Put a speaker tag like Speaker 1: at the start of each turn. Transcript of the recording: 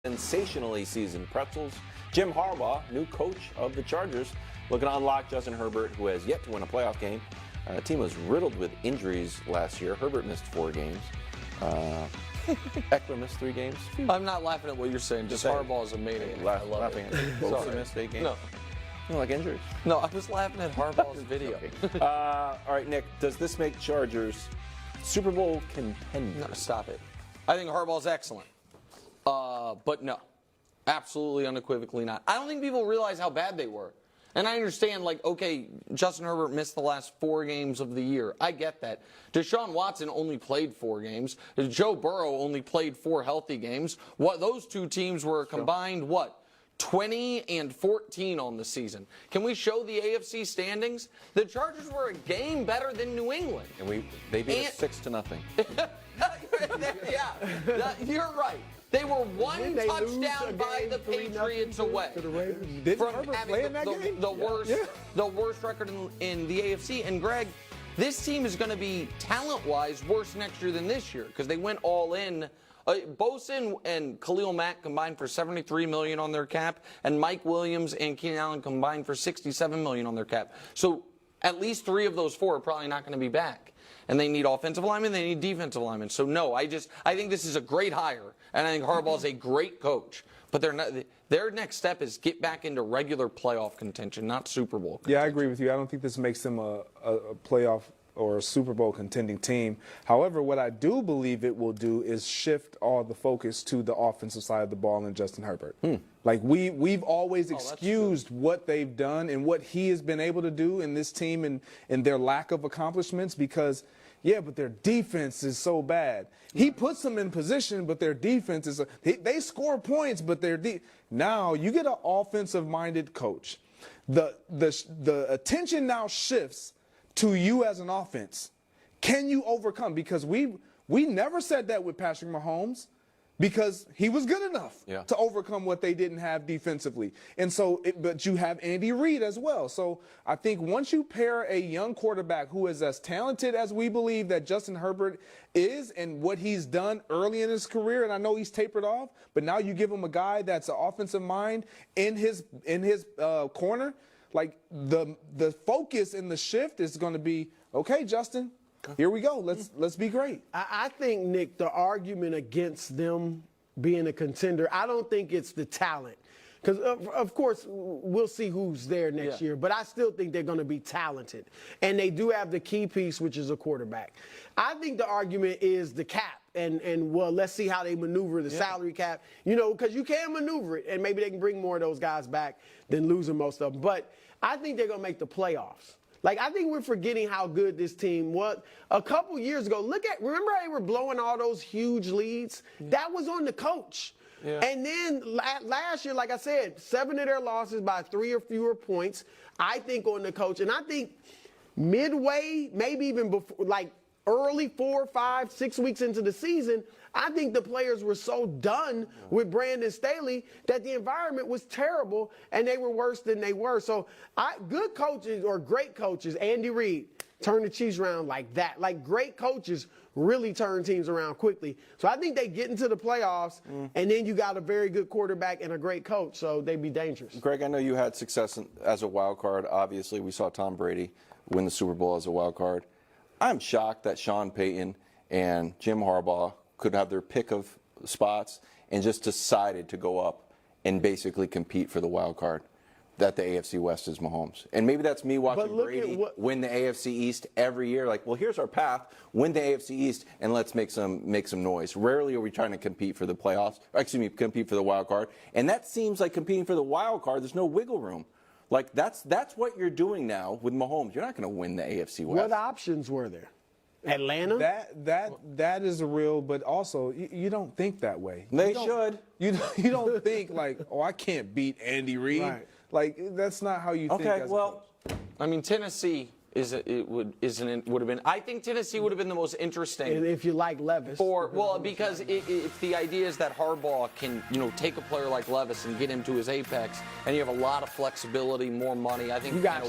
Speaker 1: Sensationally seasoned pretzels. Jim Harbaugh, new coach of the Chargers, looking to unlock Justin Herbert, who has yet to win a playoff game. The team was riddled with injuries last year. Herbert missed 4 games. Eckler missed 3 games.
Speaker 2: I'm not laughing at what you're saying. Just Harbaugh is amazing.
Speaker 1: I love laughing at it. Bosa missed 8 games.
Speaker 2: No.
Speaker 1: You don't like injuries?
Speaker 2: No, I was laughing at Harbaugh's video.
Speaker 1: Okay. All right, Nick, does this make Chargers Super Bowl contenders?
Speaker 2: No, stop it. I think Harbaugh's excellent. But no, absolutely unequivocally not. I don't think people realize how bad they were. And I understand, like, okay, Justin Herbert missed the last 4 games of the year. I get that. Deshaun Watson only played 4 games. Joe Burrow only played 4 healthy games. Those 2 teams were combined, 20 and 14 on the season. Can we show the AFC standings? The Chargers were a game better than New England.
Speaker 1: And they beat us 6-0.
Speaker 2: Yeah, you're right. They were 1 touchdown by the Patriots away from having the worst record in the AFC. And Greg, this team is going to be talent-wise worse next year than this year because they went all in. Bosa and Khalil Mack combined for $73 million on their cap, and Mike Williams and Keenan Allen combined for $67 million on their cap. So at least 3 of those 4 are probably not going to be back. And they need offensive linemen, they need defensive linemen. So no, I think this is a great hire, and I think Harbaugh's a great coach. But their next step is get back into regular playoff contention, not Super Bowl contention.
Speaker 3: Yeah, I agree with you. I don't think this makes them a playoff or a Super Bowl contending team. However, what I do believe it will do is shift all the focus to the offensive side of the ball and Justin Herbert. Like we've always excused what they've done and what he has been able to do in this team and their lack of accomplishments because, yeah, but their defense is so bad. He puts them in position, but their defense is they score points, but now you get an offensive-minded coach. The attention now shifts to you as an offense. Can you overcome? Because we never said that with Patrick Mahomes because he was good enough to overcome what they didn't have defensively. And so, but you have Andy Reid as well. So I think once you pair a young quarterback who is as talented as we believe that Justin Herbert is and what he's done early in his career, and I know he's tapered off, but now you give him a guy that's an offensive mind in his corner, like the focus and the shift is going to be, okay, Justin, here we go. Let's be great.
Speaker 4: I think, Nick, the argument against them being a contender, I don't think it's the talent. Because, of course, we'll see who's there next year. But I still think they're going to be talented. And they do have the key piece, which is a quarterback. I think the argument is the cap. And well, let's see how they maneuver the salary cap. You know, because you can maneuver it. And maybe they can bring more of those guys back than losing most of them. But I think they're going to make the playoffs. Like, I think we're forgetting how good this team was. A couple years ago, remember how they were blowing all those huge leads? That was on the coach. And then last year, like I said, 7 of their losses by 3 or fewer points, I think, on the coach. And I think midway, maybe even before, like early 4, 5, 6 weeks into the season, I think the players were so done with Brandon Staley that the environment was terrible and they were worse than they were. So good coaches or great coaches, Andy Reid, turn the Chiefs around like that. Like great coaches really turn teams around quickly. So I think they get into the playoffs and then you got a very good quarterback and a great coach, so they'd be dangerous.
Speaker 1: Greg, I know you had success as a wild card. Obviously, we saw Tom Brady win the Super Bowl as a wild card. I'm shocked that Sean Payton and Jim Harbaugh could have their pick of spots and just decided to go up and basically compete for the wild card. That the AFC West is Mahomes. And maybe that's me watching Brady win the AFC East every year. Like, well, here's our path. Win the AFC East and let's make some noise. Rarely are we trying to compete for the playoffs. Compete for the wild card. And that seems like competing for the wild card. There's no wiggle room. Like, that's what you're doing now with Mahomes. You're not going to win the AFC West.
Speaker 4: What options were there? Atlanta?
Speaker 3: That is real, but also you don't think that way.
Speaker 1: They should.
Speaker 3: You don't think like, oh, I can't beat Andy Reid. Right. Like that's not how you think.
Speaker 1: Okay, well,
Speaker 2: I mean, Tennessee would have been. I think Tennessee would have been the most interesting.
Speaker 4: And if you like Levis,
Speaker 2: because if the idea is that Harbaugh can take a player like Levis and get him to his apex, and you have a lot of flexibility, more money. I think
Speaker 4: you got